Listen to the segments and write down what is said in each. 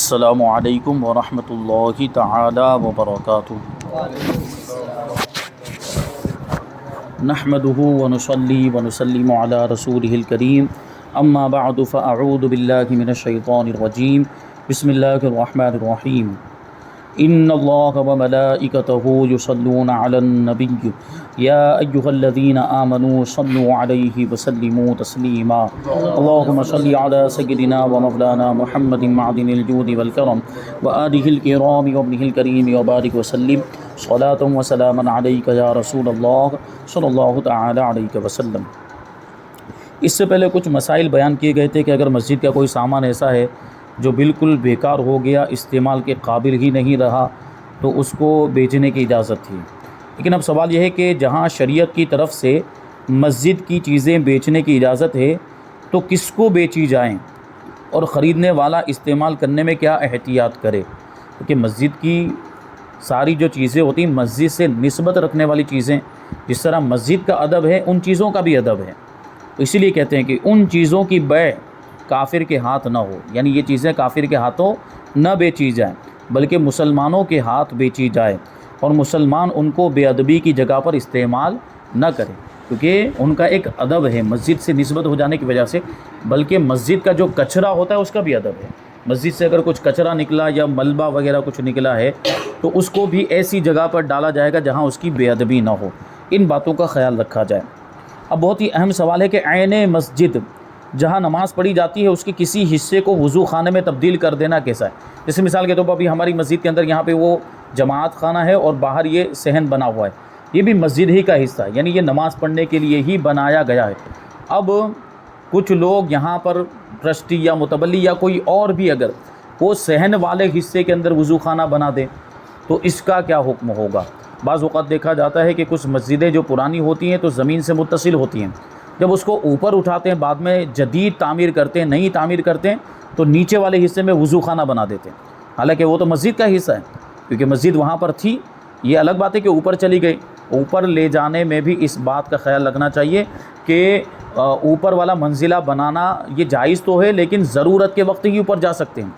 السلام علیکم ورحمۃ اللہ تعالی وبرکاتہ۔ نحمده ونصلي ونسلم على رسوله الكريم اما بعد فاعوذ باللہ من الشیطان الرجیم بسم اللہ الرحمن الرحیم۔ ان اللہ وملائکتہ یصلون علی النبی یا ایہا الذین آمنوا صلوا علیہ وسلموا تسلیما۔ اللہم صل علی سیدنا ومولانا محمد معدن الجود والکرم وآلہ الکرام وابنہ الکریم وبارک وسلم صلاۃ وسلاما علیک یا رسول اللہ صلی اللہ تعالی علیہ وسلم۔ اس سے پہلے کچھ مسائل بیان کیے گئے تھے کہ اگر مسجد کا کوئی سامان ایسا ہے جو بالکل بیکار ہو گیا، استعمال کے قابل ہی نہیں رہا، تو اس کو بیچنے کی اجازت تھی۔ لیکن اب سوال یہ ہے کہ جہاں شریعت کی طرف سے مسجد کی چیزیں بیچنے کی اجازت ہے تو کس کو بیچی جائیں اور خریدنے والا استعمال کرنے میں کیا احتیاط کرے؟ کیونکہ مسجد کی ساری جو چیزیں ہوتی ہیں مسجد سے نسبت رکھنے والی چیزیں، جس طرح مسجد کا ادب ہے ان چیزوں کا بھی ادب ہے، تو اسی لیے کہتے ہیں کہ ان چیزوں کی بیع کافر کے ہاتھ نہ ہو، یعنی یہ چیزیں کافر کے ہاتھوں نہ بیچی جائیں بلکہ مسلمانوں کے ہاتھ بیچی جائے، اور مسلمان ان کو بے ادبی کی جگہ پر استعمال نہ کرے، کیونکہ ان کا ایک ادب ہے مسجد سے نسبت ہو جانے کی وجہ سے۔ بلکہ مسجد کا جو کچرا ہوتا ہے اس کا بھی ادب ہے، مسجد سے اگر کچھ کچرا نکلا یا ملبہ وغیرہ کچھ نکلا ہے تو اس کو بھی ایسی جگہ پر ڈالا جائے گا جہاں اس کی بے ادبی نہ ہو، ان باتوں کا خیال رکھا جائے۔ اب بہت ہی اہم سوال ہے کہ عین مسجد جہاں نماز پڑھی جاتی ہے اس کے کسی حصے کو وضو خانے میں تبدیل کر دینا کیسا ہے؟ جیسے مثال کے طور پر ابھی ہماری مسجد کے اندر یہاں پہ وہ جماعت خانہ ہے اور باہر یہ صحن بنا ہوا ہے، یہ بھی مسجد ہی کا حصہ ہے، یعنی یہ نماز پڑھنے کے لیے ہی بنایا گیا ہے۔ اب کچھ لوگ یہاں پر ٹرسٹی یا متولی یا کوئی اور بھی اگر وہ صحن والے حصے کے اندر وضو خانہ بنا دیں تو اس کا کیا حکم ہوگا؟ بعض اوقات دیکھا جاتا ہے کہ کچھ مسجدیں جو پرانی ہوتی ہیں تو زمین سے متصل ہوتی ہیں، جب اس کو اوپر اٹھاتے ہیں بعد میں جدید تعمیر کرتے ہیں، نئی تعمیر کرتے ہیں تو نیچے والے حصے میں وضو خانہ بنا دیتے ہیں، حالانکہ وہ تو مسجد کا حصہ ہے کیونکہ مسجد وہاں پر تھی۔ یہ الگ بات ہے کہ اوپر چلی گئی، اوپر لے جانے میں بھی اس بات کا خیال رکھنا چاہیے کہ اوپر والا منزلہ بنانا یہ جائز تو ہے لیکن ضرورت کے وقت ہی اوپر جا سکتے ہیں،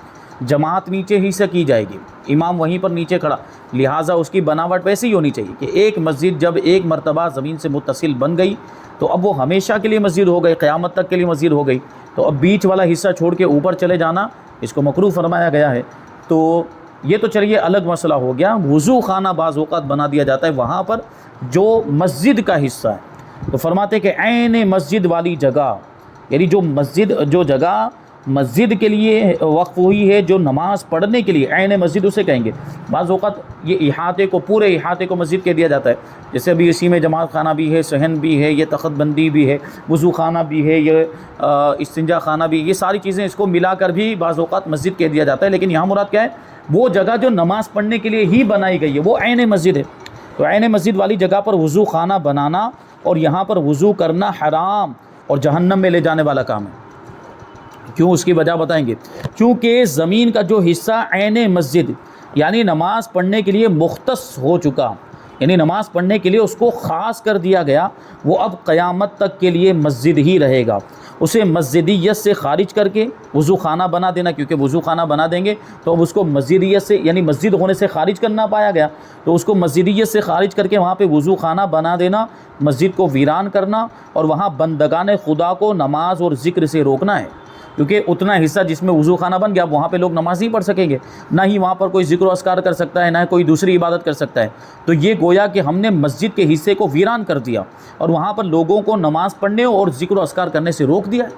جماعت نیچے ہی سے کی جائے گی، امام وہیں پر نیچے کھڑا، لہٰذا اس کی بناوٹ ویسی ہی ہونی چاہیے کہ ایک مسجد جب ایک مرتبہ زمین سے متصل بن گئی تو اب وہ ہمیشہ کے لیے مسجد ہو گئی، قیامت تک کے لیے مسجد ہو گئی، تو اب بیچ والا حصہ چھوڑ کے اوپر چلے جانا اس کو مکروہ فرمایا گیا ہے۔ تو یہ تو چلیے الگ مسئلہ ہو گیا۔ وضو خانہ بعض اوقات بنا دیا جاتا ہے وہاں پر جو مسجد کا حصہ ہے، تو فرماتے کہ عین مسجد والی جگہ، یعنی جو جگہ مسجد کے لیے وقف ہوئی ہے، جو نماز پڑھنے کے لیے عین مسجد اسے کہیں گے۔ بعض اوقات یہ احاطے کو، پورے احاطے کو مسجد کہہ دیا جاتا ہے، جیسے ابھی اسی میں جماعت خانہ بھی ہے، صحن بھی ہے، یہ تخت بندی بھی ہے، وضو خانہ بھی ہے، یہ استنجا خانہ بھی، یہ ساری چیزیں اس کو ملا کر بھی بعض اوقات مسجد کہہ دیا جاتا ہے، لیکن یہاں مراد کیا ہے؟ وہ جگہ جو نماز پڑھنے کے لیے ہی بنائی گئی ہے وہ عین مسجد ہے۔ تو عین مسجد والی جگہ پر وضو خانہ بنانا اور یہاں پر وضو کرنا حرام اور جہنم میں لے جانے والا کام ہے۔ کیوں؟ اس کی وجہ بتائیں گے۔ کیونکہ زمین کا جو حصہ عین مسجد یعنی نماز پڑھنے کے لیے مختص ہو چکا، یعنی نماز پڑھنے کے لیے اس کو خاص کر دیا گیا، وہ اب قیامت تک کے لیے مسجد ہی رہے گا۔ اسے مسجدیت سے خارج کر کے وضو خانہ بنا دینا، کیونکہ وضو خانہ بنا دیں گے تو اب اس کو مسجدیت سے یعنی مسجد ہونے سے خارج کرنا پایا گیا، تو اس کو مسجدیت سے خارج کر کے وہاں پہ وضو خانہ بنا دینا، مسجد کو ویران کرنا اور وہاں بندگان خدا کو نماز اور ذکر سے روکنا ہے، کیونکہ اتنا حصہ جس میں وضو خانہ بن گیا وہاں پہ لوگ نماز نہیں پڑھ سکیں گے، نہ ہی وہاں پر کوئی ذکر و اذکار کر سکتا ہے، نہ کوئی دوسری عبادت کر سکتا ہے۔ تو یہ گویا کہ ہم نے مسجد کے حصے کو ویران کر دیا اور وہاں پر لوگوں کو نماز پڑھنے اور ذکر و اذکار کرنے سے روک دیا ہے،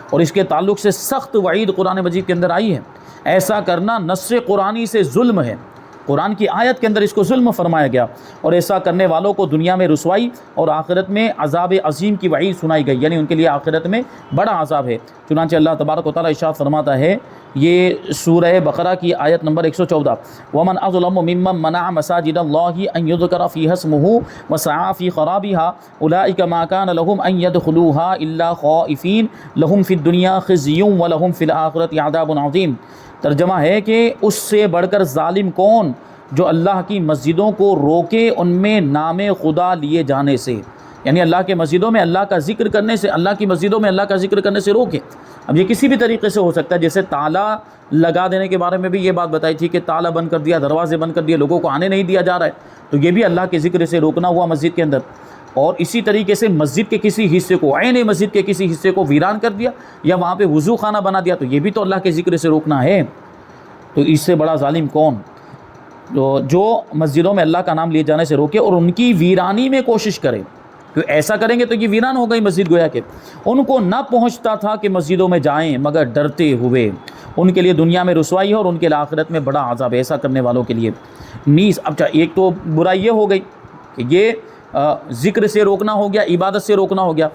اور اس کے تعلق سے سخت وعید قرآن مجید کے اندر آئی ہے۔ ایسا کرنا نص قرآنی سے ظلم ہے، قرآن کی آیت کے اندر اس کو ظلم فرمایا گیا، اور ایسا کرنے والوں کو دنیا میں رسوائی اور آخرت میں عذاب عظیم کی وعید سنائی گئی، یعنی ان کے لیے آخرت میں بڑا عذاب ہے۔ چنانچہ اللہ تبارک و تعالیٰ ارشاد فرماتا ہے، یہ سورہ بقرہ کی آیت نمبر 114، وَمَنْ أَظْلَمُ مِمَّنْ مَنَعَ مَسَاجِدَ اللَّهِ أَنْ يُذْكَرَ فِيهَا اسْمُهُ وَسَعَىٰ فِي خَرَابِهَا أُولَٰئِكَ مَا كَانَ لَهُمْ أَنْ يَدْخُلُوهَا إِلَّا خَائِفِينَ لَهُمْ فِي الدُّنْيَا خِزْيٌ وَلَهُمْ فِي الْآخِرَةِ عَذَابٌ عَظِيمٌ۔ ترجمہ ہے کہ اس سے بڑھ کر ظالم کون جو اللہ کی مسجدوں کو روکے ان میں نام خدا لیے جانے سے، یعنی اللہ کے مسجدوں میں اللہ کا ذکر کرنے سے، اللہ کی مسجدوں میں اللہ کا ذکر کرنے سے روکے۔ اب یہ کسی بھی طریقے سے ہو سکتا ہے، جیسے تالا لگا دینے کے بارے میں بھی یہ بات بتائی تھی کہ تالا بند کر دیا، دروازے بند کر دیے، لوگوں کو آنے نہیں دیا جا رہا ہے، تو یہ بھی اللہ کے ذکر سے روکنا ہوا مسجد کے اندر۔ اور اسی طریقے سے مسجد کے کسی حصے کو، عین مسجد کے کسی حصے کو ویران کر دیا یا وہاں پہ وضو خانہ بنا دیا، تو یہ بھی تو اللہ کے ذکر سے روکنا ہے۔ تو اس سے بڑا ظالم کون؟ جو مسجدوں میں اللہ کا نام لیے جانے سے روکے اور ان کی ویرانی میں کوشش کرے، کہ ایسا کریں گے تو یہ ویران ہو گئی مسجد، گویا کہ ان کو نہ پہنچتا تھا کہ مسجدوں میں جائیں مگر ڈرتے ہوئے، ان کے لیے دنیا میں رسوائی ہے اور ان کے لیے آخرت میں بڑا عذاب ہے ایسا کرنے والوں کے لیے۔ نیز اب ایک تو برائی یہ ہو گئی کہ یہ ذکر سے روکنا ہو گیا، عبادت سے روکنا ہو گیا،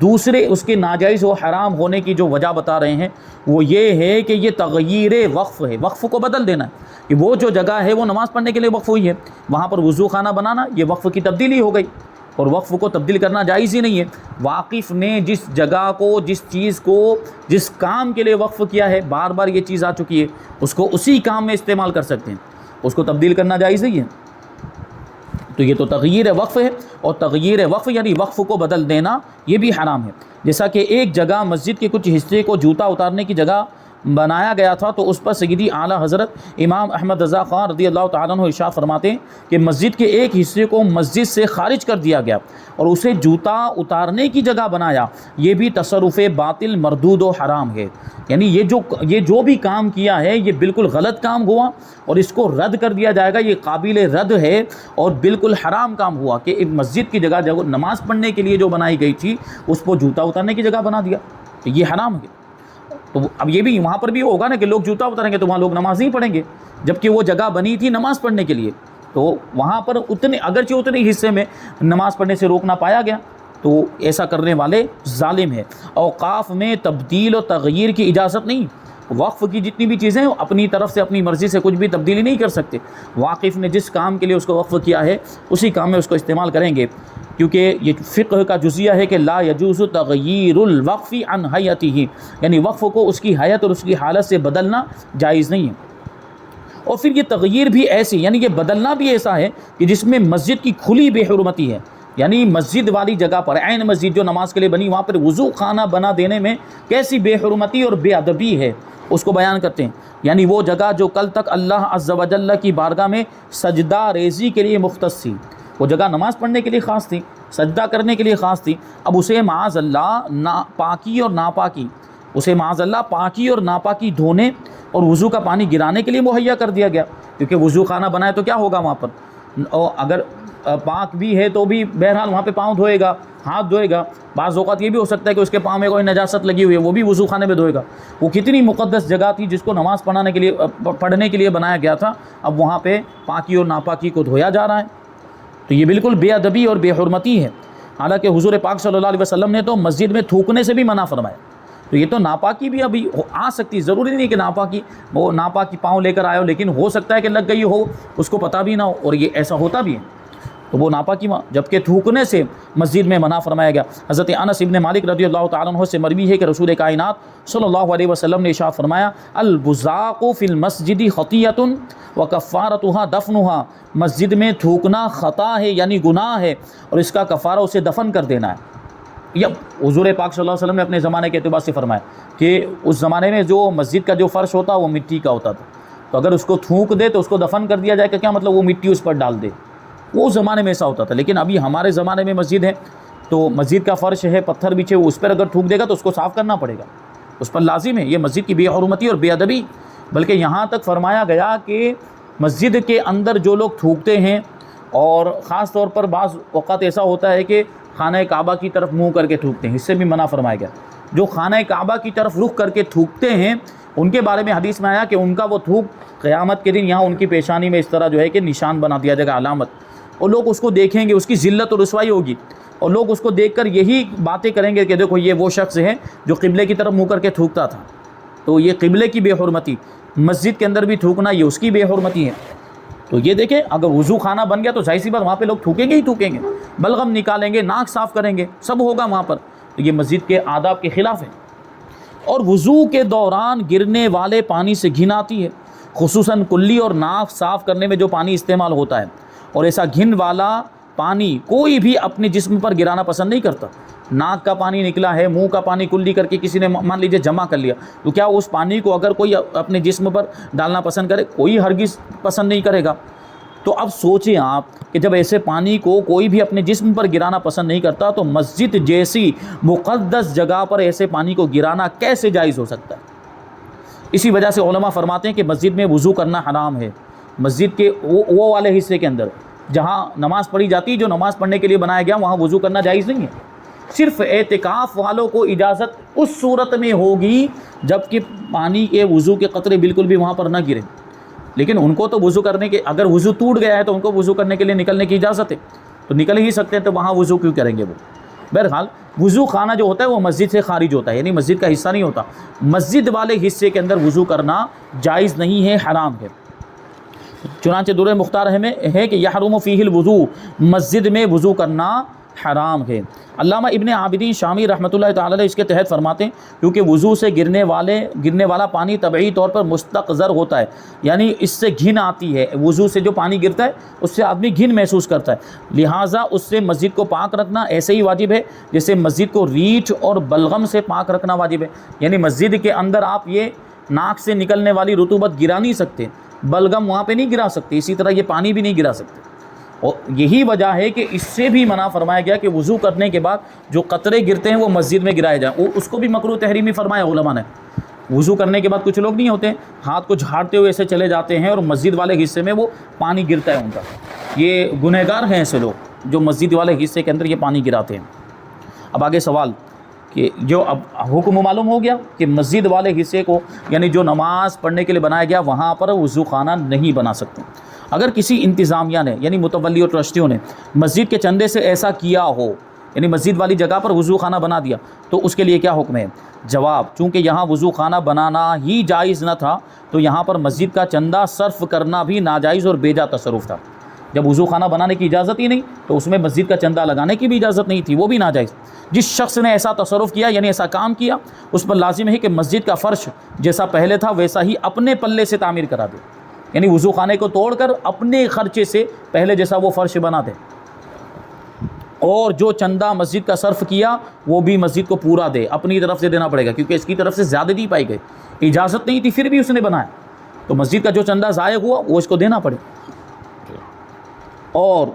دوسرے اس کے ناجائز و حرام ہونے کی جو وجہ بتا رہے ہیں وہ یہ ہے کہ یہ تغییر وقف ہے، وقف کو بدل دینا ہے، کہ وہ جو جگہ ہے وہ نماز پڑھنے کے لیے وقف ہوئی ہے، وہاں پر وضو خانہ بنانا یہ وقف کی تبدیلی ہو گئی، اور وقف کو تبدیل کرنا جائز ہی نہیں ہے۔ واقف نے جس جگہ کو، جس چیز کو، جس کام کے لیے وقف کیا ہے، بار بار یہ چیز آ چکی ہے، اس کو اسی کام میں استعمال کر سکتے ہیں، اس کو تبدیل کرنا جائز نہیں ہے۔ تو یہ تو تغییر وقف ہے، اور تغییر وقف یعنی وقف کو بدل دینا یہ بھی حرام ہے۔ جیسا کہ ایک جگہ مسجد کے کچھ حصے کو جوتا اتارنے کی جگہ بنایا گیا تھا، تو اس پر سیدی اعلیٰ حضرت امام احمد رضا خان رضی اللہ تعالیٰ عنہ ارشاد فرماتے ہیں کہ مسجد کے ایک حصے کو مسجد سے خارج کر دیا گیا اور اسے جوتا اتارنے کی جگہ بنایا، یہ بھی تصرف باطل مردود و حرام ہے۔ یعنی یہ جو بھی کام کیا ہے یہ بالکل غلط کام ہوا اور اس کو رد کر دیا جائے گا، یہ قابل رد ہے اور بالکل حرام کام ہوا کہ ایک مسجد کی جگہ جب نماز پڑھنے کے لیے جو بنائی گئی تھی اس کو جوتا اتارنے کی جگہ بنا دیا، تو یہ حرام ہے۔ تو اب یہ بھی وہاں پر بھی ہوگا نا کہ لوگ جوتا اتاریں گے تو وہاں لوگ نماز نہیں پڑھیں گے، جبکہ وہ جگہ بنی تھی نماز پڑھنے کے لیے، تو وہاں پر اگرچہ اتنے حصے میں نماز پڑھنے سے روکنا پایا گیا، تو ایسا کرنے والے ظالم ہے۔ اوقاف میں تبدیل و تغییر کی اجازت نہیں، وقف کی جتنی بھی چیزیں اپنی طرف سے اپنی مرضی سے کچھ بھی تبدیلی نہیں کر سکتے، واقف نے جس کام کے لیے اس کو وقف کیا ہے اسی کام میں اس کو استعمال کریں گے، کیونکہ یہ فقہ کا جزیہ ہے کہ لا یجوز تغییر الوقف عن حیتہ، یعنی وقف کو اس کی حیت اور اس کی حالت سے بدلنا جائز نہیں ہے۔ اور پھر یہ تغییر بھی ایسی، یعنی یہ بدلنا بھی ایسا ہے کہ جس میں مسجد کی کھلی بے حرمتی ہے، یعنی مسجد والی جگہ پر، عین مسجد جو نماز کے لیے بنی، وہاں پر وضو خانہ بنا دینے میں کیسی بے حرمتی اور بے ادبی ہے اس کو بیان کرتے ہیں۔ یعنی وہ جگہ جو کل تک اللہ عز و جل کی بارگاہ میں سجدہ ریزی کے لیے مختص تھی، وہ جگہ نماز پڑھنے کے لیے خاص تھی، سجدہ کرنے کے لیے خاص تھی، اب اسے معاذ اللہ پاکی اور ناپاکی، اسے معاذ اللہ پاکی اور ناپاکی دھونے اور وضو کا پانی گرانے کے لیے مہیا کر دیا گیا، کیونکہ وضو خانہ بنائے تو کیا ہوگا وہاں پر، اور اگر پاک بھی ہے تو بھی بہرحال وہاں پہ پاؤں دھوئے گا، ہاتھ دھوئے گا، بعض اوقات یہ بھی ہو سکتا ہے کہ اس کے پاؤں میں کوئی نجاست لگی ہوئی ہے، وہ بھی وضو خانے میں دھوئے گا۔ وہ کتنی مقدس جگہ تھی جس کو نماز پڑھنے کے لیے بنایا گیا تھا، اب وہاں پہ پاکی اور ناپاکی کو دھویا جا رہا ہے، تو یہ بالکل بے ادبی اور بے حرمتی ہے۔ حالانکہ حضور پاک صلی اللہ علیہ وسلم نے تو مسجد میں تھوکنے سے بھی منع فرمایا، تو یہ تو ناپاکی بھی ابھی آ سکتی، ضروری نہیں کہ وہ ناپاکی پاؤں لے کر آئے ہو، لیکن ہو سکتا ہے کہ لگ گئی ہو، اس کو پتہ بھی نہ ہو، اور یہ ایسا ہوتا بھی ہے، تو وہ ناپاکی جبکہ تھوکنے سے مسجد میں منع فرمایا گیا۔ حضرت انس ابن مالک رضی اللہ تعالیٰ عنہ سے مروی ہے کہ رسول کائنات صلی اللہ علیہ وسلم نے ارشاد فرمایا، البزاق فی المسجد خطیۃ وکفارتها دفنها، مسجد میں تھوکنا خطا ہے یعنی گناہ ہے، اور اس کا کفارہ اسے دفن کر دینا ہے۔ یہ حضور پاک صلی اللہ علیہ وسلم نے اپنے زمانے کے اعتبار سے فرمایا کہ اس زمانے میں جو مسجد کا جو فرش ہوتا وہ مٹی کا ہوتا تھا، تو اگر اس کو تھوک دے تو اس کو دفن کر دیا جائے کہ کیا مطلب وہ مٹی اس پر ڈال دے، وہ زمانے میں ایسا ہوتا تھا۔ لیکن ابھی ہمارے زمانے میں مسجد ہے تو مسجد کا فرش ہے، پتھر بچھے، اس پر اگر تھوک دے گا تو اس کو صاف کرنا پڑے گا، اس پر لازم ہے۔ یہ مسجد کی بے حرمتی اور بے ادبی، بلکہ یہاں تک فرمایا گیا کہ مسجد کے اندر جو لوگ تھوکتے ہیں، اور خاص طور پر بعض اوقات ایسا ہوتا ہے کہ خانہ کعبہ کی طرف منہ کر کے تھوکتے ہیں، اس سے بھی منع فرمایا گیا۔ جو خانہ کعبہ کی طرف رخ کر کے تھوکتے ہیں ان کے بارے میں حدیث میں آیا کہ ان کا وہ تھوک قیامت کے دن یہاں ان کی پیشانی میں اس طرح جو ہے کہ نشان بنا دیا جائے گا، علامت، اور لوگ اس کو دیکھیں گے، اس کی ذلت اور رسوائی ہوگی، اور لوگ اس کو دیکھ کر یہی باتیں کریں گے کہ دیکھو یہ وہ شخص ہے جو قبلے کی طرف منہ کر کے تھوکتا تھا۔ تو یہ قبلے کی بے حرمتی، مسجد کے اندر بھی تھوکنا یہ اس کی بے حرمتی ہے۔ تو یہ دیکھیں اگر وضو خانہ بن گیا تو ظاہر سی بات وہاں پہ لوگ تھوکیں گے ہی تھوکیں گے، بلغم نکالیں گے، ناک صاف کریں گے، سب ہوگا وہاں پر، تو یہ مسجد کے آداب کے خلاف ہے۔ اور وضو کے دوران گرنے والے پانی سے گھن آتی ہے، خصوصاً کلی اور ناک صاف کرنے میں جو پانی استعمال ہوتا ہے، اور ایسا گھن والا پانی کوئی بھی اپنے جسم پر گرانا پسند نہیں کرتا. ناک کا پانی نکلا ہے، منہ کا پانی کلی کر کے کسی نے مان لیجیے جمع کر لیا، تو کیا اس پانی کو اگر کوئی اپنے جسم پر ڈالنا پسند کرے؟ کوئی ہرگز پسند نہیں کرے گا. تو اب سوچیں آپ کہ جب ایسے پانی کو کوئی بھی اپنے جسم پر گرانا پسند نہیں کرتا، تو مسجد جیسی مقدس جگہ پر ایسے پانی کو گرانا کیسے جائز ہو سکتا ہے؟ اسی وجہ سے علماء فرماتے ہیں کہ مسجد میں وضو کرنا حرام ہے. مسجد کے وہ والے حصے کے اندر جہاں نماز پڑھی جاتی ہے، جو نماز پڑھنے کے لیے بنایا گیا، وہاں وضو کرنا جائز نہیں ہے. صرف اعتکاف والوں کو اجازت اس صورت میں ہوگی جب کہ پانی کے وضو کے قطرے بالکل بھی وہاں پر نہ گریں. لیکن ان کو تو وضو کرنے کے، اگر وضو ٹوٹ گیا ہے تو ان کو وضو کرنے کے لیے نکلنے کی اجازت ہے، تو نکل ہی سکتے ہیں، تو وہاں وضو کیوں کریں گے وہ؟ بہرحال وضو خانہ جو ہوتا ہے وہ مسجد سے خارج ہوتا ہے، یعنی مسجد کا حصہ نہیں ہوتا. مسجد والے حصے کے اندر وضو کرنا جائز نہیں ہے، حرام ہے. چنانچہ درر مختار میں ہے کہ یحرم فیہ الوضو، مسجد میں وضو کرنا حرام ہے. علامہ ابن عابدین شامی رحمۃ اللہ تعالی علیہ اس کے تحت فرماتے ہیں کیونکہ وضو سے گرنے والا پانی طبعی طور پر مستقذر ہوتا ہے، یعنی اس سے گھن آتی ہے. وضو سے جو پانی گرتا ہے اس سے آدمی گھن محسوس کرتا ہے، لہٰذا اس سے مسجد کو پاک رکھنا ایسے ہی واجب ہے جیسے مسجد کو ریچھ اور بلغم سے پاک رکھنا واجب ہے. یعنی مسجد کے اندر آپ یہ ناک سے نکلنے والی رطوبت گرا نہیں سکتے، بلغم وہاں پہ نہیں گرا سکتے، اسی طرح یہ پانی بھی نہیں گرا سکتے. اور یہی وجہ ہے کہ اس سے بھی منع فرمایا گیا کہ وضو کرنے کے بعد جو قطرے گرتے ہیں وہ مسجد میں گرائے جائیں. اس کو بھی مکروہ تحریمی فرمایا علماء نے. وضو کرنے کے بعد کچھ لوگ نہیں ہوتے، ہاتھ کو جھاڑتے ہوئے ایسے چلے جاتے ہیں اور مسجد والے حصے میں وہ پانی گرتا ہے ان کا. یہ گنہگار ہیں ایسے لوگ جو مسجد والے حصے کے اندر یہ پانی گراتے ہیں. اب آگے سوال کہ جو اب حکم معلوم ہو گیا کہ مسجد والے حصے کو، یعنی جو نماز پڑھنے کے لیے بنایا گیا، وہاں پر وضو خانہ نہیں بنا سکتے. اگر کسی انتظامیہ نے، یعنی متولی اور ٹرسٹیوں نے مسجد کے چندے سے ایسا کیا ہو، یعنی مسجد والی جگہ پر وضو خانہ بنا دیا، تو اس کے لیے کیا حکم ہے؟ جواب: چونکہ یہاں وضو خانہ بنانا ہی جائز نہ تھا، تو یہاں پر مسجد کا چندہ صرف کرنا بھی ناجائز اور بیجا تصرف تھا. جب وضو خانہ بنانے کی اجازت ہی نہیں تو اس میں مسجد کا چندہ لگانے کی بھی اجازت نہیں تھی، وہ بھی ناجائز. جس شخص نے ایسا تصرف کیا، یعنی ایسا کام کیا، اس پر لازم ہے کہ مسجد کا فرش جیسا پہلے تھا ویسا ہی اپنے پلے سے تعمیر کرا دے، یعنی وضو خانے کو توڑ کر اپنے خرچے سے پہلے جیسا وہ فرش بنا دے. اور جو چندہ مسجد کا صرف کیا وہ بھی مسجد کو پورا دے، اپنی طرف سے دینا پڑے گا، کیونکہ اس کی طرف سے زیادتی پائی گئی، اجازت نہیں تھی پھر بھی اس نے بنایا، تو مسجد کا جو چندہ ضائع ہوا وہ اس کو دینا پڑے. اور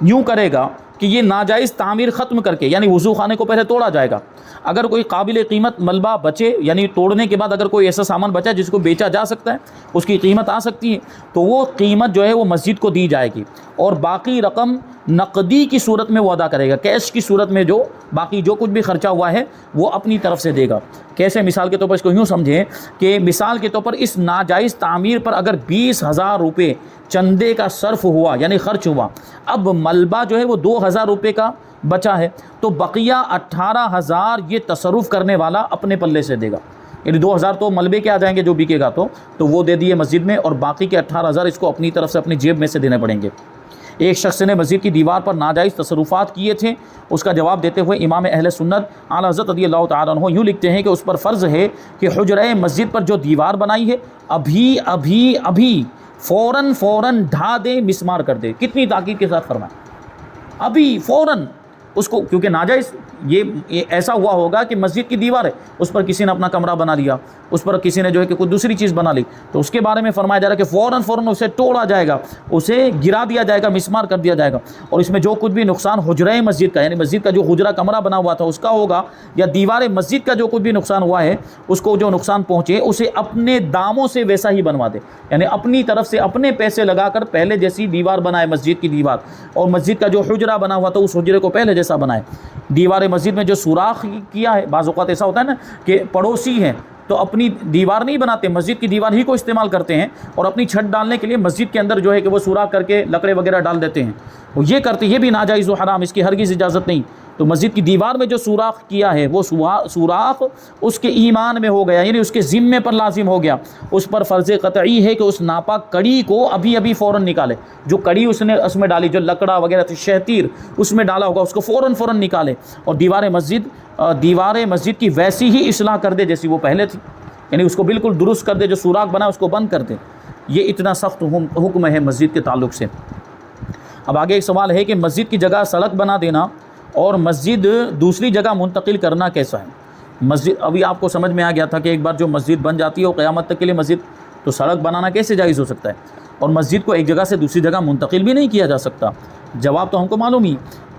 یوں کرے گا کہ یہ ناجائز تعمیر ختم کر کے، یعنی وضو خانے کو پہلے توڑا جائے گا. اگر کوئی قابل قیمت ملبہ بچے، یعنی توڑنے کے بعد اگر کوئی ایسا سامان بچا جس کو بیچا جا سکتا ہے، اس کی قیمت آ سکتی ہے، تو وہ قیمت جو ہے وہ مسجد کو دی جائے گی، اور باقی رقم نقدی کی صورت میں وہ ادا کرے گا. کیش کی صورت میں جو باقی جو کچھ بھی خرچہ ہوا ہے وہ اپنی طرف سے دے گا. کیسے؟ مثال کے طور پر اس کو یوں سمجھیں کہ مثال کے طور پر اس ناجائز تعمیر پر اگر 20,000 روپے چندے کا صرف ہوا، یعنی خرچ ہوا، اب ملبہ جو ہے وہ 2,000 روپے کا بچا ہے، تو بقیہ 18,000 یہ تصرف کرنے والا اپنے پلے سے دے گا. یعنی 2,000 تو ملبے کے آ جائیں گے جو بکے گا، تو وہ دے دیے مسجد میں، اور باقی کے 18,000 اس کو اپنی طرف سے اپنی جیب میں سے دینے پڑیں گے. ایک شخص نے مسجد کی دیوار پر ناجائز تصرفات کیے تھے. اس کا جواب دیتے ہوئے امام اہل سنت اعلیٰ حضرت رضی اللہ تعالیٰ عنہ یوں لکھتے ہیں کہ اس پر فرض ہے کہ حجرہ مسجد پر جو دیوار بنائی ہے ابھی فوراً ڈھا دے، مسمار کر دے. کتنی تاکید کے ساتھ فرمائیں، ابھی فوراً اس کو، کیونکہ ناجائز یہ ایسا ہوا ہوگا کہ مسجد کی دیوار ہے، اس پر کسی نے اپنا کمرہ بنا لیا، اس پر کسی نے جو ہے کہ کوئی دوسری چیز بنا لی، تو اس کے بارے میں فرمایا جا رہا ہے کہ فوراً اسے توڑا جائے گا، اسے گرا دیا جائے گا، مسمار کر دیا جائے گا. اور اس میں جو کچھ بھی نقصان حجرہ مسجد کا، یعنی مسجد کا جو حجرہ کمرہ بنا ہوا تھا اس کا ہوگا، یا دیوار مسجد کا جو کچھ بھی نقصان ہوا ہے اس کو جو نقصان پہنچے اسے اپنے داموں سے ویسا ہی بنوا دے. یعنی اپنی طرف سے اپنے پیسے لگا کر پہلے جیسی دیوار بنائے مسجد کی دیوار، اور مسجد کا جو حجرہ بنا ہوا تھا اس حجرے کو پہلے جیسا بنائے. دیوار مسجد میں جو سوراخ کیا ہے، بعض اوقات ایسا ہوتا ہے نا کہ پڑوسی ہیں تو اپنی دیوار نہیں بناتے، مسجد کی دیوار ہی کو استعمال کرتے ہیں، اور اپنی چھت ڈالنے کے لیے مسجد کے اندر جو ہے کہ وہ سوراخ کر کے لکڑے وغیرہ ڈال دیتے ہیں. وہ یہ کرتے، یہ بھی ناجائز و حرام، اس کی ہرگز اجازت نہیں. تو مسجد کی دیوار میں جو سوراخ کیا ہے وہ سوراخ اس کے ایمان میں ہو گیا، یعنی اس کے ذمے پر لازم ہو گیا. اس پر فرض قطعی ہے کہ اس ناپاک کڑی کو ابھی فوراً نکالے. جو کڑی اس نے اس میں ڈالی، جو لکڑا وغیرہ شہتیر اس میں ڈالا ہوگا، اس کو فوراً نکالے، اور دیوار مسجد کی ویسی ہی اصلاح کر دے جیسی وہ پہلے تھی، یعنی اس کو بالکل درست کر دے، جو سوراخ بنا اس کو بند کر دے. یہ اتنا سخت حکم ہے مسجد کے تعلق سے. اب آگے ایک سوال ہے کہ مسجد کی جگہ سڑک بنا دینا اور مسجد دوسری جگہ منتقل کرنا کیسا ہے؟ مسجد ابھی آپ کو سمجھ میں آ گیا تھا کہ ایک بار جو مسجد بن جاتی ہے وہ قیامت تک کے لیے مسجد، تو سڑک بنانا کیسے جائز ہو سکتا ہے؟ اور مسجد کو ایک جگہ سے دوسری جگہ منتقل بھی نہیں کیا جا سکتا، جواب تو ہم کو معلوم ہی۔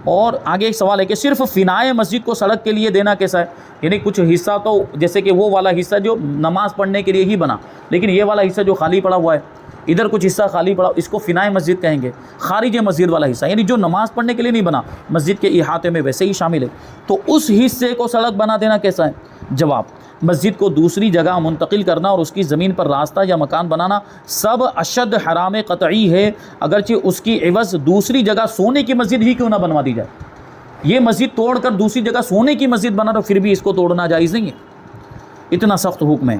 اور آگے ایک سوال ہے کہ صرف فنائے مسجد کو سڑک کے لیے دینا کیسا ہے؟ یعنی کچھ حصہ تو جیسے کہ وہ والا حصہ جو نماز پڑھنے کے لیے ہی بنا، لیکن یہ والا حصہ جو خالی پڑا ہوا ہے، ادھر کچھ حصہ خالی پڑا، اس کو فنائے مسجد کہیں گے۔ خارج مسجد والا حصہ یعنی جو نماز پڑھنے کے لیے نہیں بنا، مسجد کے احاطے میں ویسے ہی شامل ہے، تو اس حصے کو سڑک بنا دینا کیسا ہے؟ جواب، مسجد کو دوسری جگہ منتقل کرنا اور اس کی زمین پر راستہ یا مکان بنانا سب اشد حرام قطعی ہے، اگرچہ اس کی عوض دوسری جگہ سونے کی مسجد ہی کیوں نہ بنوا دی جائے۔ یہ مسجد توڑ کر دوسری جگہ سونے کی مسجد بنا تو پھر بھی اس کو توڑنا جائز نہیں ہے، اتنا سخت حکم ہے۔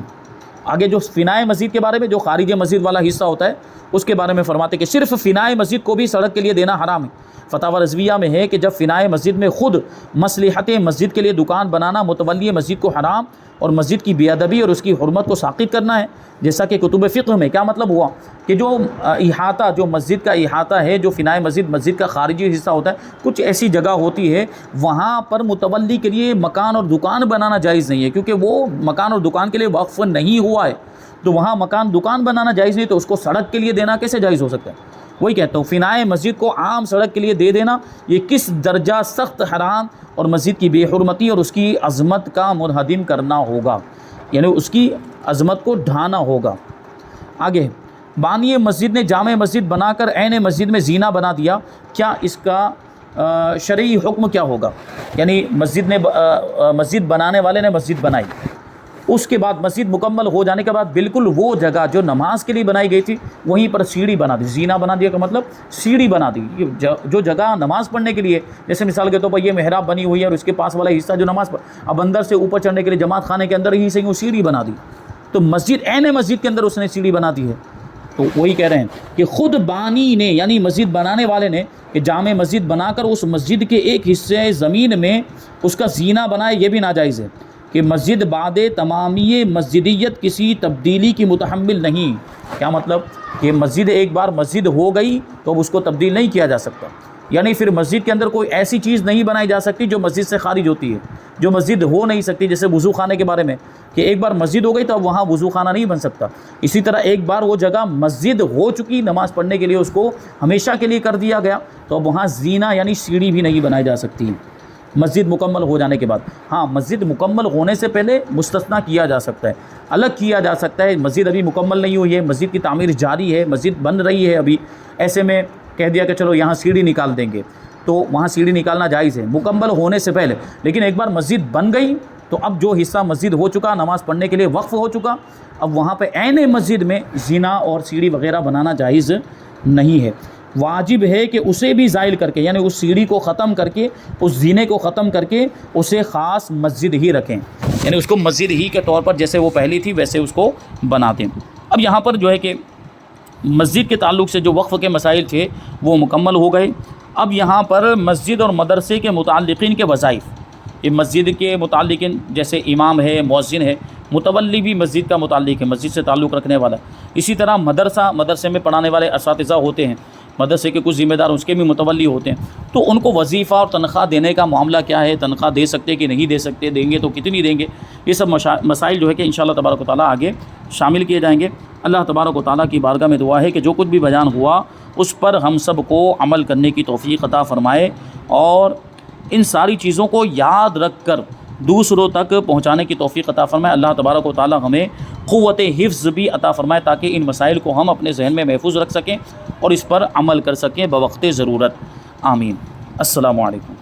آگے جو فنائے مسجد کے بارے میں، جو خارج مسجد والا حصہ ہوتا ہے، اس کے بارے میں فرماتے کہ صرف فنائے مسجد کو بھی سڑک کے لیے دینا حرام ہے۔ فتاوی رضویہ میں ہے کہ جب فنائے مسجد میں خود مصلحت مسجد کے لیے دکان بنانا متولی مسجد کو حرام اور مسجد کی بے ادبی اور اس کی حرمت کو ساقط کرنا ہے، جیسا کہ کتب فقہ میں کیا مطلب ہوا کہ جو احاطہ، جو مسجد کا احاطہ ہے، جو فنائے مسجد کا خارجی حصہ ہوتا ہے، کچھ ایسی جگہ ہوتی ہے وہاں پر متولی کے لیے مکان اور دکان بنانا جائز نہیں ہے، کیونکہ وہ مکان اور دکان کے لیے وقف نہیں ہوا ہے، تو وہاں مکان دکان بنانا جائز نہیں، تو اس کو سڑک کے لیے دینا کیسے جائز ہو سکتا ہے؟ وہی کہتا ہوں، فنائے مسجد کو عام سڑک کے لیے دے دینا یہ کس درجہ سخت حرام اور مسجد کی بے حرمتی اور اس کی عظمت کا منہدم کرنا ہوگا، یعنی اس کی عظمت کو ڈھانا ہوگا۔ آگے، بانی مسجد نے جامع مسجد بنا کر عین مسجد میں زینہ بنا دیا، کیا اس کا شرعی حکم کیا ہوگا؟ یعنی مسجد بنانے والے نے مسجد بنائی، اس کے بعد مسجد مکمل ہو جانے کے بعد بالکل وہ جگہ جو نماز کے لیے بنائی گئی تھی وہیں پر سیڑھی بنا دی، زینہ بنا دیا کا مطلب سیڑھی بنا دی، جو جگہ نماز پڑھنے کے لیے، جیسے مثال کے طور پر یہ محراب بنی ہوئی ہے اور اس کے پاس والا حصہ جو نماز اب اندر سے اوپر چڑھنے کے لیے جماعت خانے کے اندر ہی سے وہ سیڑھی بنا دی، تو مسجد عین مسجد کے اندر اس نے سیڑھی بنا دی ہے۔ تو وہی کہہ رہے ہیں کہ خود بانی نے یعنی مسجد بنانے والے نے کہ جامع مسجد بنا کر اس مسجد کے ایک حصے زمین میں اس کا زینہ بنائے، یہ بھی ناجائز ہے کہ مسجد بعد تمامی مسجدیت کسی تبدیلی کی متحمل نہیں۔ کیا مطلب؟ کہ مسجد ایک بار مسجد ہو گئی تو اب اس کو تبدیل نہیں کیا جا سکتا، یعنی پھر مسجد کے اندر کوئی ایسی چیز نہیں بنائی جا سکتی جو مسجد سے خارج ہوتی ہے، جو مسجد ہو نہیں سکتی، جیسے وضو خانے کے بارے میں کہ ایک بار مسجد ہو گئی تو اب وہاں وضو خانہ نہیں بن سکتا، اسی طرح ایک بار وہ جگہ مسجد ہو چکی نماز پڑھنے کے لیے، اس کو ہمیشہ کے لیے کر دیا گیا، تو اب وہاں زینہ یعنی سیڑھی بھی نہیں بنائی جا سکتی مسجد مکمل ہو جانے کے بعد۔ ہاں، مسجد مکمل ہونے سے پہلے مستثنا کیا جا سکتا ہے، الگ کیا جا سکتا ہے، مسجد ابھی مکمل نہیں ہوئی ہے، مسجد کی تعمیر جاری ہے، مسجد بن رہی ہے ابھی، ایسے میں کہہ دیا کہ چلو یہاں سیڑھی نکال دیں گے، تو وہاں سیڑھی نکالنا جائز ہے مکمل ہونے سے پہلے، لیکن ایک بار مسجد بن گئی تو اب جو حصہ مسجد ہو چکا، نماز پڑھنے کے لیے وقف ہو چکا، اب وہاں پہ عین مسجد میں زینہ اور سیڑھی وغیرہ بنانا جائز نہیں ہے۔ واجب ہے کہ اسے بھی زائل کر کے، یعنی اس سیڑھی کو ختم کر کے، اس زینے کو ختم کر کے اسے خاص مسجد ہی رکھیں، یعنی اس کو مسجد ہی کے طور پر جیسے وہ پہلی تھی ویسے اس کو بنا دیں۔ اب یہاں پر جو ہے کہ مسجد کے تعلق سے جو وقف کے مسائل تھے وہ مکمل ہو گئے۔ اب یہاں پر مسجد اور مدرسے کے متعلقین کے وظائف، یہ مسجد کے متعلقین جیسے امام ہے، مؤذن ہے، متولی بھی مسجد کا متعلق ہے، مسجد سے تعلق رکھنے والا، اسی طرح مدرسے میں پڑھانے والے اساتذہ ہوتے ہیں، مدرسے کے کچھ ذمہ دار اس کے بھی متولی ہوتے ہیں، تو ان کو وظیفہ اور تنخواہ دینے کا معاملہ کیا ہے، تنخواہ دے سکتے کہ نہیں دے سکتے، دیں گے تو کتنی دیں گے، یہ سب مسائل جو ہے کہ انشاءاللہ تبارک و تعالیٰ آگے شامل کیے جائیں گے۔ اللہ تبارک و تعالیٰ کی بارگاہ میں دعا ہے کہ جو کچھ بھی بیان ہوا اس پر ہم سب کو عمل کرنے کی توفیق عطا فرمائے، اور ان ساری چیزوں کو یاد رکھ کر دوسروں تک پہنچانے کی توفیق عطا فرمائے۔ اللہ تبارک و تعالیٰ ہمیں قوت حفظ بھی عطا فرمائے تاکہ ان مسائل کو ہم اپنے ذہن میں محفوظ رکھ سکیں اور اس پر عمل کر سکیں بوقت ضرورت۔ آمین۔ السلام علیکم۔